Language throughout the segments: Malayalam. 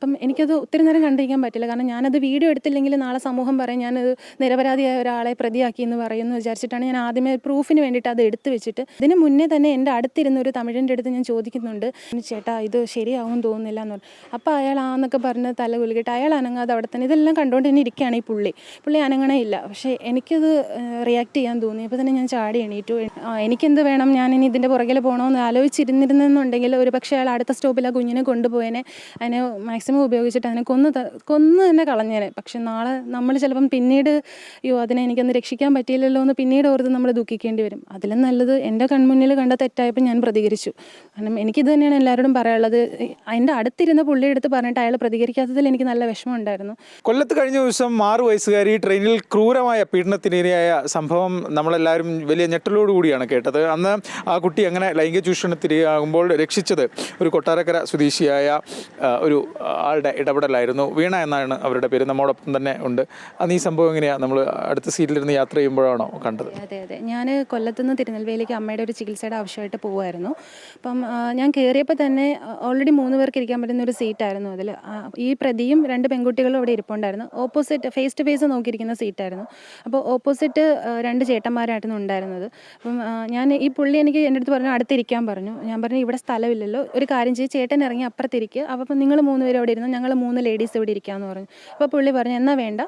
അപ്പം എനിക്കത് ഒത്തിരി നേരം കണ്ടിരിക്കാൻ പറ്റില്ല. കാരണം ഞാനത് വീഡിയോ എടുത്തില്ലെങ്കിൽ നാളെ സമൂഹം പറയും ഞാനത് നിരപരാധിയായ ഒരാളെ പ്രതിയാക്കി എന്ന് പറയുമെന്ന് വിചാരിച്ചിട്ടാണ് ഞാൻ ആദ്യമേ പ്രൂഫിന് വേണ്ടിയിട്ട് അത് എടുത്ത് വെച്ചിട്ട് ഇതിന് മുന്നേ തന്നെ എൻ്റെ അടുത്തിരുന്ന ഒരു തമിഴൻ്റെ അടുത്ത് ഞാൻ ചോദിക്കുന്നുണ്ട്, ചേട്ടാ ഇത് ശരിയാവും തോന്നുന്നില്ല എന്ന് പറഞ്ഞു. അപ്പോൾ അയാൾ ആന്നൊക്കെ പറഞ്ഞ് തല കുലുക്കിയിട്ട് അയാൾ അനങ്ങാതെ അവിടെ തന്നെ ഇതെല്ലാം കണ്ടുകൊണ്ട് തന്നെ ഇരിക്കുകയാണ് ഈ പുള്ളി അനങ്ങണേ ഇല്ല. പക്ഷേ എനിക്കത് റിയാക്ട് ചെയ്യാൻ തോന്നി. അപ്പോൾ തന്നെ ഞാൻ ചാടി എണീറ്റു. എനിക്കെന്ത് വേണം, ഞാനിനി ഇതിൻ്റെ പുറകിൽ പോകണമെന്ന് ആലോചിച്ചിരുന്നിരുന്നെന്നുണ്ടെങ്കിൽ ഒരു പക്ഷേ അയാൾ അടുത്ത സ്റ്റോപ്പിൽ ആ കുഞ്ഞിനെ കൊണ്ടുപോയേനെ, അതിനെ മാക്സിമം ഉപയോഗിച്ചിട്ട് അതിനെ കൊന്ന് തന്നെ കളഞ്ഞേനെ. പക്ഷെ നാളെ നമ്മൾ ചിലപ്പം പിന്നീട് അതിനെ എനിക്കൊന്ന് രക്ഷിക്കാൻ പറ്റിയില്ലല്ലോ എന്ന് പിന്നീട് ഓർത്ത് നമ്മൾ ദുഃഖിക്കേണ്ടി വരും. അതിലും നല്ലത് എൻ്റെ കൺമുന്നിൽ കണ്ട തെറ്റായപ്പോൾ ഞാൻ പ്രതികരിച്ചു. കാരണം എനിക്കിത് തന്നെയാണ് എല്ലാവരോടും പറയാനുള്ളത്. അതിൻ്റെ അടുത്തിരുന്ന പുള്ളിയുടെ അടുത്ത് പറഞ്ഞിട്ട് അയാൾ പ്രതികരിക്കാത്തതിൽ എനിക്ക് നല്ല വിഷമമുണ്ടായിരുന്നു. കൊല്ലത്ത് കഴിഞ്ഞ ദിവസം 6 വയസ്സുകാരി ട്രെയിനിൽ ക്രൂരമായ പീഡനത്തിനിരയായ സംഭവം നമ്മളെല്ലാവരും വലിയ ഞെട്ടലോടുകൂടിയാണ് കേട്ടത്. അന്ന് ആ കുട്ടി അങ്ങനെ ലൈംഗിക ചൂഷണത്തിനിരയാകുമ്പോൾ രക്ഷിച്ചത് ഒരു കൊട്ടാരക്കര സ്വദേശിയായ ഒരു ആളുടെ ഇടപെടലായിരുന്നു. വീണ എന്നാണ് അവരുടെ പേര്. നമ്മോടൊപ്പം തന്നെ ഉണ്ട്. അന്ന് ഈ സംഭവം എങ്ങനെയാണ് നമ്മൾ അടുത്ത സീറ്റിലിരുന്ന് യാത്ര ചെയ്യുമ്പോഴാണോ കണ്ടത്? അതെ, ഞാൻ കൊല്ലത്തുനിന്ന് തിരുനെൽവേലിക്ക് അമ്മയുടെ ഒരു ചികിത്സയുടെ ആവശ്യമായിട്ട് പോകുമായിരുന്നു. അപ്പം ഞാൻ കയറിയപ്പോൾ തന്നെ ഓൾറെഡി 3 പേർക്ക് ഇരിക്കാൻ പറ്റുന്ന ഒരു സീറ്റായിരുന്നു അതിൽ. ഈ പ്രതിയും 2 പെൺകുട്ടികളും അവിടെ ഇരിപ്പുണ്ടായിരുന്നു. ഓപ്പോസിറ്റ് ഫേസ് ടു ഫേസ് നോക്കിയിരിക്കുന്ന സീറ്റായിരുന്നു. അപ്പോൾ ഓപ്പോസിറ്റ് 2 ചേട്ടന്മാരായിരുന്നു ഉണ്ടായിരുന്നത്. അപ്പം ഈ പുള്ളി എനിക്ക് എൻ്റെ അടുത്ത് പറഞ്ഞു അടുത്തിരിക്കാൻ പറഞ്ഞു. ഞാൻ പറഞ്ഞു ഇവിടെ സ്ഥലമില്ലല്ലോ, ഒരു കാര്യം ചെയ്ത് ചേട്ടൻ ഇറങ്ങി അപ്പുറത്തിരിക്കുക, അപ്പം നിങ്ങൾ 3 പേരും അവിടെ ഇരുന്നു, ഞങ്ങൾ 3 ലേഡീസ് ഇവിടെ ഇരിക്കാമെന്ന് പറഞ്ഞു. അപ്പോൾ പുള്ളി പറഞ്ഞു എന്നാൽ വേണ്ട,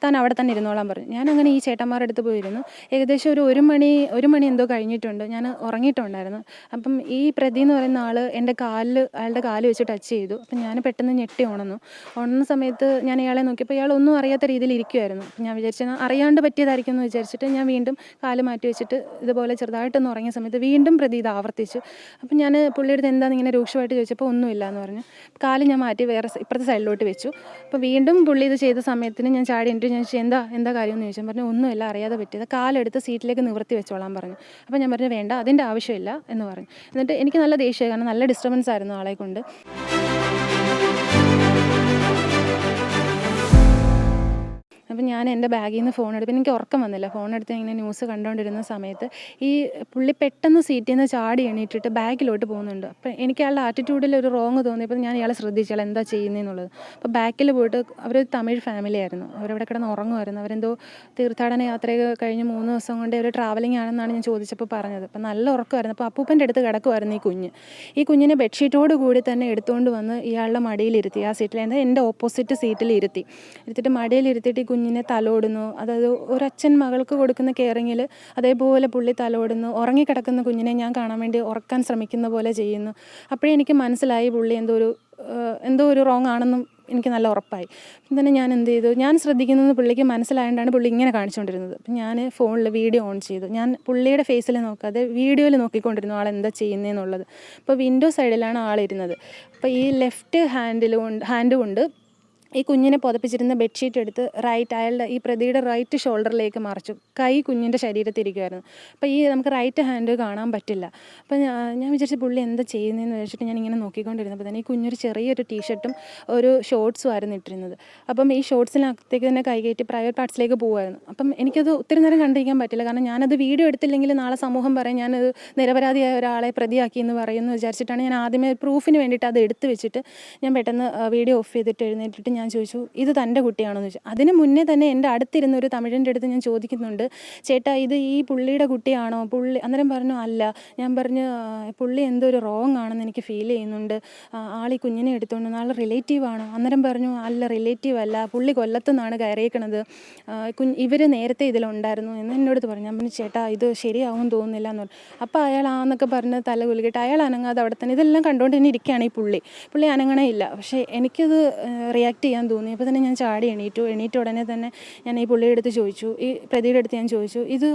താൻ അവിടെ തന്നെ ഇരുന്നോളാൻ പറഞ്ഞു. ഞാൻ അങ്ങനെ ഈ ചേട്ടന്മാരുടെ അടുത്ത് പോയിരുന്നു. ഏകദേശം ഒരു മണി എന്തോ കഴിഞ്ഞിട്ടുണ്ട്. ഞാൻ ഉറങ്ങിയിട്ടുണ്ടായിരുന്നു. അപ്പം ഈ പ്രതി എന്ന് പറയുന്ന ആൾ എൻ്റെ അയാളുടെ കാല് വെച്ച് ടച്ച് ചെയ്തു. അപ്പം ഞാൻ പെട്ടെന്ന് ഞെട്ടി ഉണർന്ന സമയത്ത് ഞാൻ ഇയാളെ നോക്കിയപ്പോൾ ഇയാൾ ഒന്നും അറിയാത്ത രീതിയിൽ ഇരിക്കുമായിരുന്നു. ഞാൻ വിചാരിച്ചത് അറിയാണ്ട് പറ്റിയതായിരിക്കും എന്ന് വിചാരിച്ചിട്ട് ഞാൻ വീണ്ടും കാല് മാറ്റി വെച്ചിട്ട് ഇതുപോലെ ചെറുതായിട്ടൊന്ന് ഉറങ്ങിയ സമയത്ത് വീണ്ടും പ്രതി ഇത് ആവർത്തിച്ചു. അപ്പം ഞാൻ പുള്ളിയുടെ അടുത്ത് എന്താണെന്ന് ഇങ്ങനെ രൂക്ഷമായിട്ട് ചോദിച്ചപ്പോൾ ഒന്നുമില്ല എന്ന് പറഞ്ഞു. കാല് ഞാൻ മാറ്റി വേറെ ഇപ്പുറത്തെ സൈഡിലോട്ട് വെച്ചു. അപ്പോൾ വീണ്ടും പുള്ളി ഇത് ചെയ്ത സമയത്തിന് ഞാൻ ചാടി എന്നിട്ട് ഞാൻ എന്താ കാര്യം എന്ന് ചോദിച്ചാൽ പറഞ്ഞു ഒന്നുമില്ല, അറിയാതെ പറ്റിയത്, കാലെടുത്ത് സീറ്റിലേക്ക് നിവർത്തി വെച്ചോളാൻ പറഞ്ഞു. അപ്പോൾ ഞാൻ പറഞ്ഞു വേണ്ട, അതിൻ്റെ ആവശ്യമില്ല എന്ന് പറഞ്ഞു. എന്നിട്ട് എനിക്ക് നല്ല ദേഷ്യമായി, കാരണം നല്ല ഡിസ്റ്റർബൻസ് ആയിരുന്നു ആളെ കൊണ്ട്. അപ്പം ഞാൻ എൻ്റെ ബാഗിൽ നിന്ന് ഫോൺ എടുത്ത്, എനിക്ക് ഉറക്കം വന്നില്ല, ഫോൺ എടുത്ത് ഇങ്ങനെ ന്യൂസ് കണ്ടുകൊണ്ടിരുന്ന സമയത്ത് ഈ പുള്ളി പെട്ടെന്ന് സീറ്റിൽ നിന്ന് ചാടി എണീറ്റിട്ട് ബാക്കിലോട്ട് പോകുന്നുണ്ട്. അപ്പം എനിക്ക് അയാളുടെ ആറ്റിറ്റ്യൂഡിൽ ഒരു റോങ് തോന്നിയപ്പോൾ ഞാൻ ഇയാളെ ശ്രദ്ധിച്ചു അയാൾ എന്താ ചെയ്യുന്നതെന്നുള്ളത്. അപ്പോൾ ബാക്കിൽ പോയിട്ട് അവർ തമിഴ് ഫാമിലി ആയിരുന്നു, അവരവിടെ കിടന്ന് ഉറങ്ങുമായിരുന്നു. അവരെന്തോ തീർത്ഥാടന യാത്രയൊക്കെ കഴിഞ്ഞ് 3 ദിവസം കൊണ്ട് അവർ ട്രാവലിംഗ് ആണെന്നാണ് ഞാൻ ചോദിച്ചപ്പോൾ പറഞ്ഞത്. അപ്പം നല്ല ഉറക്കമായിരുന്നു. അപ്പോൾ അപ്പൂപ്പൻ്റെ അടുത്ത് കിടക്കുമായിരുന്നു ഈ കുഞ്ഞിനെ ബെഡ്ഷീറ്റോട് കൂടി തന്നെ എടുത്തുകൊണ്ട് വന്ന് ഇയാളുടെ മടിയിലിരുത്തി, ആ സീറ്റിൽ എൻ്റെ ഓപ്പോസിറ്റ് സീറ്റിൽ ഇരുത്തിയിട്ട് മടിയിലിരുത്തിയിട്ട് ഈ കുഞ്ഞിനെ തലോടുന്നു. അതായത് ഒരച്ഛൻ മകൾക്ക് കൊടുക്കുന്ന കെയറിങ്ങിൽ അതേപോലെ പുള്ളി തലോടുന്നു. ഉറങ്ങിക്കിടക്കുന്ന കുഞ്ഞിനെ ഞാൻ കാണാൻ വേണ്ടി ഉറക്കാൻ ശ്രമിക്കുന്ന പോലെ ചെയ്യുന്നു. അപ്പോഴേ എനിക്ക് മനസ്സിലായി പുള്ളി എന്തോ ഒരു റോങ് ആണെന്നും എനിക്ക് നല്ല ഉറപ്പായി. അപ്പം തന്നെ ഞാൻ എന്ത് ചെയ്തു, ഞാൻ ശ്രദ്ധിക്കുന്നത് പുള്ളിക്ക് മനസ്സിലായതുകൊണ്ടാണ് പുള്ളി ഇങ്ങനെ കാണിച്ചുകൊണ്ടിരുന്നത്. അപ്പം ഞാൻ ഫോണിൽ വീഡിയോ ഓൺ ചെയ്തു. ഞാൻ പുള്ളിയുടെ ഫേസിൽ നോക്കാതെ വീഡിയോയിൽ നോക്കിക്കൊണ്ടിരുന്നു ആളെന്താ ചെയ്യുന്നതെന്നുള്ളത്. അപ്പോൾ വിൻഡോ സൈഡിലാണ് ആളിരുന്നത്. അപ്പോൾ ഈ ലെഫ്റ്റ് ഹാൻഡ് കൊണ്ട് ഈ കുഞ്ഞിനെ പുതപ്പിച്ചിരുന്ന ബെഡ്ഷീറ്റ് എടുത്ത് അയാളുടെ ഈ പ്രതിയുടെ റൈറ്റ് ഷോൾഡറിലേക്ക് മറിച്ചു. കൈ കുഞ്ഞിൻ്റെ ശരീരത്തിരിക്കുമായിരുന്നു. അപ്പോൾ നമുക്ക് റൈറ്റ് ഹാൻഡ് കാണാൻ പറ്റില്ല. അപ്പോൾ ഞാൻ വിചാരിച്ചു പുള്ളി എന്താ ചെയ്യുന്നതെന്ന് വെച്ചിട്ട് ഞാൻ ഇങ്ങനെ നോക്കിക്കൊണ്ടിരുന്നപ്പോൾ തന്നെ ഈ കുഞ്ഞൊരു ചെറിയൊരു ടീഷർട്ടും ഒരു ഷോർട്സും ആയിരുന്നു ഇട്ടിരുന്നത്. അപ്പം ഈ ഷോർട്സിനകത്തേക്ക് തന്നെ കൈ കയറ്റി പ്രൈവറ്റ് പാർട്സിലേക്ക് പോകുമായിരുന്നു. അപ്പം എനിക്കത് ഒത്തിരി നേരം കണ്ടിരിക്കാൻ പറ്റില്ല. കാരണം ഞാനത് വീഡിയോ എടുത്തില്ലെങ്കിൽ നാളെ സമൂഹം പറയും ഞാനത് നിരപരാധിയായ ഒരാളെ പ്രതിയാക്കി എന്ന് പറയുമെന്ന് വിചാരിച്ചിട്ടാണ് ഞാൻ ആദ്യമേ പ്രൂഫിന് വേണ്ടിയിട്ട് അത് എടുത്ത് വെച്ചിട്ട് ഞാൻ പെട്ടെന്ന് വീഡിയോ ഓഫ് ചെയ്തിട്ട് എഴുന്നേറ്റിട്ട് ഞാൻ ചോദിച്ചു ഇത് തൻ്റെ കുട്ടിയാണെന്ന് ചോദിച്ചു. അതിന് മുന്നേ തന്നെ എൻ്റെ അടുത്തിരുന്ന ഒരു തമിഴൻ്റെ അടുത്ത് ഞാൻ ചോദിക്കുന്നുണ്ട്, ചേട്ടാ ഇത് ഈ പുള്ളിയുടെ കുട്ടിയാണോ? അന്നേരം പറഞ്ഞു അല്ല. ഞാൻ പറഞ്ഞു പുള്ളി എന്തോ ഒരു റോങ് ആണെന്ന് എനിക്ക് ഫീൽ ചെയ്യുന്നുണ്ട്, ആളീ കുഞ്ഞിനെ എടുത്തുകൊണ്ട് നാളെ റിലേറ്റീവ് ആണോ? അന്നേരം പറഞ്ഞു അല്ല, റിലേറ്റീവ് അല്ല, പുള്ളി കൊല്ലത്തു നിന്നാണ് കയറിയേക്കണത്, ഇവർ നേരത്തെ ഇതിലുണ്ടായിരുന്നു എന്ന് എന്നോട് പറഞ്ഞു. ഞാൻ പറഞ്ഞു ചേട്ടാ ഇത് ശരിയാവും തോന്നുന്നില്ല എന്ന് പറഞ്ഞു. അപ്പോൾ അയാൾ ആന്നൊക്കെ പറഞ്ഞ് തല കുലുക്കിയിട്ട് അയാൾ അനങ്ങാതെ അവിടെ തന്നെ ഇതെല്ലാം കണ്ടുകൊണ്ട് തന്നെ ഇരിക്കുകയാണ് ഈ പുള്ളി അനങ്ങണേ ഇല്ല. പക്ഷേ എനിക്കത് റിയാക്ട് ചെയ്യാൻ തോന്നി. അപ്പോൾ തന്നെ ഞാൻ ചാടി എണീറ്റ ഉടനെ തന്നെ ഞാൻ ഈ പുള്ളിയുടെ അടുത്ത് ചോദിച്ചു, ഈ പ്രതിയുടെ അടുത്ത് ഞാൻ ചോദിച്ചു ഇത്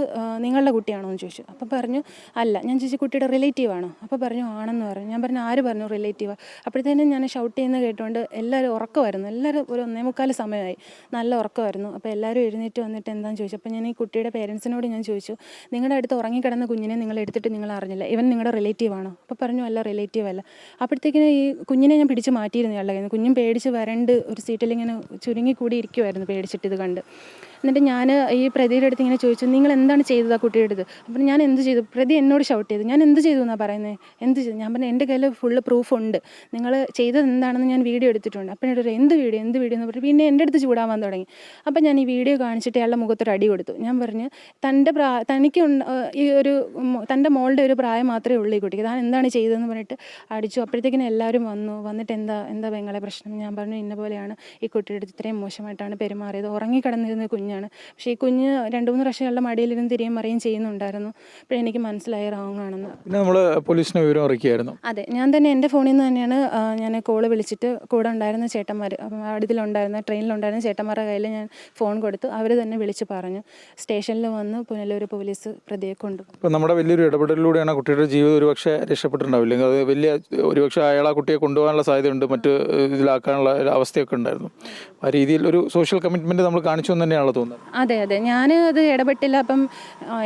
നിങ്ങളുടെ കുട്ടിയാണോ എന്ന് ചോദിച്ചു. അപ്പോൾ പറഞ്ഞു അല്ല. ഞാൻ ചോദിച്ചു കുട്ടിയുടെ റിലേറ്റീവ് ആണോ? അപ്പോൾ പറഞ്ഞു ആണെന്ന് പറഞ്ഞു. ഞാൻ പറഞ്ഞു ആര് പറഞ്ഞു റിലേറ്റീവ്? അപ്പോഴത്തേനും ഞാൻ ഷൗട്ട് ചെയ്യുന്നത് കേട്ടുകൊണ്ട് എല്ലാവരും ഉറക്കമായിരുന്നു. എല്ലാവരും ഒരു 1:45 സമയമായി, നല്ല ഉറക്കമായിരുന്നു. അപ്പോൾ എല്ലാവരും എഴുന്നേറ്റ് വന്നിട്ട് എന്താണെന്ന് ചോദിച്ചു. അപ്പോൾ ഞാൻ ഈ കുട്ടിയുടെ പേരൻസിനോട് ഞാൻ ചോദിച്ചു നിങ്ങളുടെ അടുത്ത് ഉറങ്ങിക്കിടന്ന കുഞ്ഞിനെ നിങ്ങൾ എടുത്തിട്ട് നിങ്ങൾ അറിഞ്ഞില്ല, ഇവൻ നിങ്ങളുടെ റിലേറ്റീവ് ആണോ? അപ്പോൾ പറഞ്ഞു അല്ല, റിലേറ്റീവ് അല്ല. അപ്പോഴത്തേക്കിന് ഈ കുഞ്ഞിനെ ഞാൻ പിടിച്ച് മാറ്റിയിരുന്നു ഇയാളുടെ കയ്യിൽ നിന്ന്. കുഞ്ഞും പേടിച്ച് വരണ്ട് ഒരു സീറ്റിലിങ്ങനെ ചുരുങ്ങിക്കൂടി ഇരിക്കുമായിരുന്നു പേടിച്ചിട്ട് ഇത് കണ്ട്. എന്നിട്ട് ഞാൻ ഈ പ്രതിയുടെ അടുത്ത് ഇങ്ങനെ ചോദിച്ചു, നിങ്ങൾ എന്താണ് ചെയ്തത് ആ കുട്ടിയുടെ അടുത്ത്? അപ്പം ഞാൻ എന്ത് ചെയ്തു? പ്രതി എന്നോട് ഷൗട്ട് ചെയ്തു. ഞാൻ എന്ത് ചെയ്തു എന്നാണ് പറയുന്നത്? എന്ത് ചെയ്തു? ഞാൻ പറഞ്ഞു എൻ്റെ കയ്യിൽ ഫുള്ള് പ്രൂഫുണ്ട്, നിങ്ങൾ ചെയ്തത് എന്താണെന്ന് ഞാൻ വീഡിയോ എടുത്തിട്ടുണ്ട്. അപ്പം എന്നോട് എന്ത് വീഡിയോ എന്ന് പറഞ്ഞു. പിന്നെ എൻ്റെ അടുത്ത് ചൂടാവാൻ തുടങ്ങി. അപ്പം ഞാൻ ഈ വീഡിയോ കാണിച്ചിട്ട് അയാളുടെ മുഖത്തൊരു അടി കൊടുത്തു. ഞാൻ പറഞ്ഞു, തനിക്ക് ഈ ഒരു തൻ്റെ മോളുടെ ഒരു പ്രായം മാത്രമേ ഉള്ളൂ ഈ കുട്ടിക്ക്, താൻ എന്താണ് ചെയ്തതെന്ന് പറഞ്ഞിട്ട് അടിച്ചു. അപ്പോഴത്തേക്കിനും എല്ലാവരും വന്നിട്ട് എന്താ പെങ്ങളെ പ്രശ്നം? ഞാൻ പറഞ്ഞു, ഇന്ന പോലെയാണ് ഈ കുട്ടിയുടെ അടുത്ത് ഇത്രയും മോശമായിട്ടാണ് പെരുമാറിയത്. ഉറങ്ങിക്കിടന്നിരുന്ന കുഞ്ഞാണ്, പക്ഷേ ഈ കുഞ്ഞ് 2-3 പ്രാവശ്യം അയാളുടെ മടിയിലിരുന്ന് തിരിയും മറിയും ചെയ്യുന്നുണ്ടായിരുന്നു. അപ്പോൾ എനിക്ക് മനസ്സിലായി റോങ് ആണെന്ന്. പിന്നെ നമ്മൾ പോലീസിനെ വിവരം അറിയിക്കുകയായിരുന്നു? അതെ, ഞാൻ തന്നെ എൻ്റെ ഫോണിൽ നിന്ന് തന്നെയാണ് ഞാൻ കോള് വിളിച്ചിട്ട് കൂടെ ഉണ്ടായിരുന്ന ചേട്ടന്മാർ, ട്രെയിനിലുണ്ടായിരുന്ന ചേട്ടന്മാരുടെ കയ്യിൽ ഞാൻ ഫോൺ കൊടുത്തു. അവർ തന്നെ വിളിച്ച് പറഞ്ഞു. സ്റ്റേഷനിൽ വന്ന് പുനലൂർ പോലീസ് പ്രതിയെ കൊണ്ടു. ഇപ്പോൾ നമ്മുടെ വലിയൊരു ഇടപെടലിലൂടെയാണ് കുട്ടിയുടെ ജീവിതം ഒരുപക്ഷെ രക്ഷപ്പെട്ടിട്ടുണ്ടാവില്ല. അത് ഒരുപക്ഷെ അയാൾ ആ കുട്ടിയെ കൊണ്ടുപോകാനുള്ള സാധ്യതയുണ്ട്, മറ്റ് ഇതിലാക്കാനുള്ള അവസ്ഥയൊക്കെ ഉണ്ടായിരുന്നു. ആ രീതിയിൽ ഒരു സോഷ്യൽ കമ്മിറ്റ്മെൻറ്റ് നമ്മൾ കാണിച്ചു എന്ന് തന്നെയാണല്ലോ തോന്നുന്നത്. അതെ, ഞാൻ അത് ഇടപെട്ടില്ല. അപ്പം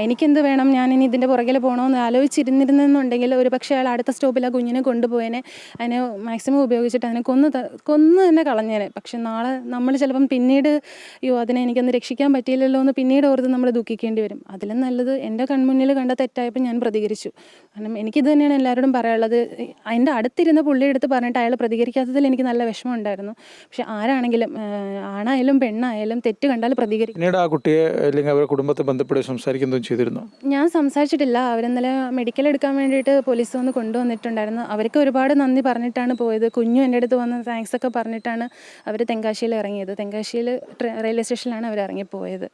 എനിക്കെന്ത് വേണം, ഞാനിനി ഇതിൻ്റെ പുറകിൽ പോകണമെന്ന് ആലോചിച്ചിരുന്നിരുന്നെന്നുണ്ടെങ്കിൽ ഒരു പക്ഷേ അയാൾ അടുത്ത സ്റ്റോപ്പിൽ ആ കുഞ്ഞിനെ കൊണ്ടുപോയേനെ, അതിനെ മാക്സിമം ഉപയോഗിച്ചിട്ട് അതിനെ കൊന്ന് തന്നെ കളഞ്ഞേനെ. പക്ഷെ നാളെ നമ്മൾ ചിലപ്പം പിന്നീട് അതിനെ എനിക്കൊന്ന് രക്ഷിക്കാൻ പറ്റിയില്ലല്ലോ എന്ന് പിന്നീട് ഓർത്ത് നമ്മൾ ദുഃഖിക്കേണ്ടി വരും. അതിലും നല്ലത് എൻ്റെ കൺമുന്നിൽ കണ്ട തെറ്റായപ്പോൾ ഞാൻ പ്രതികരിച്ചു. കാരണം എനിക്കിത് തന്നെയാണ് എല്ലാവരോടും പറയാനുള്ളത്. അതിൻ്റെ അടുത്തിരുന്ന പുള്ളിയെടുത്ത് പറഞ്ഞിട്ട് അയാൾ പ്രതികരിക്കാത്തതിൽ എനിക്ക് നല്ല വിഷമമുണ്ടായിരുന്നു. പക്ഷെ ആരാണെങ്കിലും, ആണായാലും പെണ്ണായാലും, തെറ്റ് കണ്ടാൽ പ്രതികരിക്കും. പിന്നീട് ആ കുട്ടിയെ അല്ലെങ്കിൽ അവരുടെ കുടുംബത്തെ ബന്ധപ്പെട്ട് സംസാരിക്കുന്നതും ചെയ്തിരുന്നു? ഞാൻ സംസാരിച്ചിട്ടില്ല. അവരെന്നലെ മെഡിക്കൽ എടുക്കാൻ വേണ്ടിയിട്ട് പോലീസ് വന്ന് കൊണ്ടുവന്നിട്ടുണ്ടായിരുന്നു. അവർക്ക് ഒരുപാട് നന്ദി പറഞ്ഞിട്ടാണ് പോയത്. കുഞ്ഞും എൻ്റെ അടുത്ത് വന്ന് താങ്ക്സ് ഒക്കെ പറഞ്ഞിട്ടാണ് അവർ തെങ്കാശിയിൽ ഇറങ്ങിയത്. തെങ്കാശിയിൽ റെയിൽവേ സ്റ്റേഷനിലാണ് അവർ ഇറങ്ങിപ്പോയത്.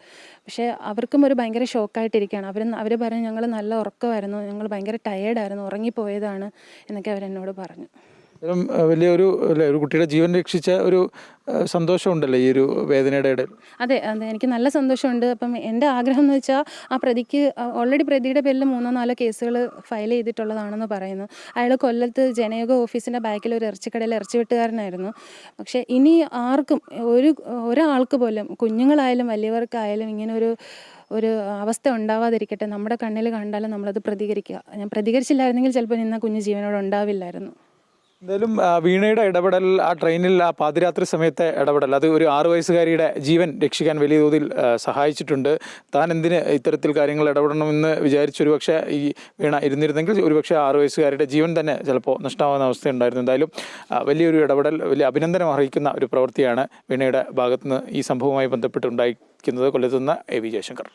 പക്ഷേ അവർക്കും ഒരു ഭയങ്കര ഷോക്കായിട്ടിരിക്കുകയാണ്. അവർ പറഞ്ഞു, ഞങ്ങൾ നല്ല ഉറക്കമായിരുന്നു, ഞങ്ങൾ ഭയങ്കര ടയേർഡായിരുന്നു, ഉറങ്ങിപ്പോയതാണ് എന്നൊക്കെ അവരെന്നോട് പറഞ്ഞു. വലിയൊരു ഒരു കുട്ടിയുടെ ജീവൻ രക്ഷിച്ച ഒരു സന്തോഷമുണ്ടല്ലോ ഈ ഒരു വേദനയുടെ ഇടയിൽ. അതെ, എനിക്ക് നല്ല സന്തോഷമുണ്ട്. അപ്പം എൻ്റെ ആഗ്രഹം എന്ന് വെച്ചാൽ ആ പ്രതിക്ക് ഓൾറെഡി പ്രതിയുടെ പേരിൽ 3-4 കേസുകൾ ഫയൽ ചെയ്തിട്ടുള്ളതാണെന്ന് പറയുന്നു. അയാൾ കൊല്ലത്ത് ജനയോഗ ഓഫീസിൻ്റെ ബാക്കിൽ ഒരു ഇറച്ചിക്കടയിൽ ഇറച്ചി വെട്ടുകാരനായിരുന്നു. പക്ഷേ ഇനി ആർക്കും ഒരാൾക്ക് പോലും, കുഞ്ഞുങ്ങളായാലും വലിയവർക്കായാലും ഇങ്ങനെ ഒരു അവസ്ഥ ഉണ്ടാവാതിരിക്കട്ടെ. നമ്മുടെ കണ്ണിൽ കണ്ടാലും നമ്മളത് പ്രതികരിക്കുക. ഞാൻ പ്രതികരിച്ചില്ലായിരുന്നെങ്കിൽ ചിലപ്പോൾ ഇന്ന് കുഞ്ഞ് ജീവനോട് ഉണ്ടാവില്ലായിരുന്നു. എന്തായാലും വീണയുടെ ഇടപെടൽ, ആ ട്രെയിനിൽ ആ പാതിരാത്രി സമയത്തെ ഇടപെടൽ, അത് ഒരു 6 വയസ്സുകാരിയുടെ ജീവൻ രക്ഷിക്കാൻ വലിയ തോതിൽ സഹായിച്ചിട്ടുണ്ട്. താൻ എന്തിന് ഇത്തരത്തിൽ കാര്യങ്ങൾ ഇടപെടണമെന്ന് വിചാരിച്ചൊരു പക്ഷേ ഈ വീണ ഇരുന്നിരുന്നെങ്കിൽ ഒരുപക്ഷെ 6 വയസ്സുകാരിയുടെ ജീവൻ തന്നെ ചിലപ്പോൾ നഷ്ടമാകുന്ന അവസ്ഥയുണ്ടായിരുന്നു. എന്തായാലും വലിയൊരു ഇടപെടൽ, വലിയ അഭിനന്ദനം അർഹിക്കുന്ന ഒരു പ്രവൃത്തിയാണ് വീണയുടെ ഭാഗത്തുനിന്ന് ഈ സംഭവവുമായി ബന്ധപ്പെട്ടുണ്ടായിരിക്കുന്നത്. കൊല്ലത്തുനിന്ന് AV ജയശങ്കർ.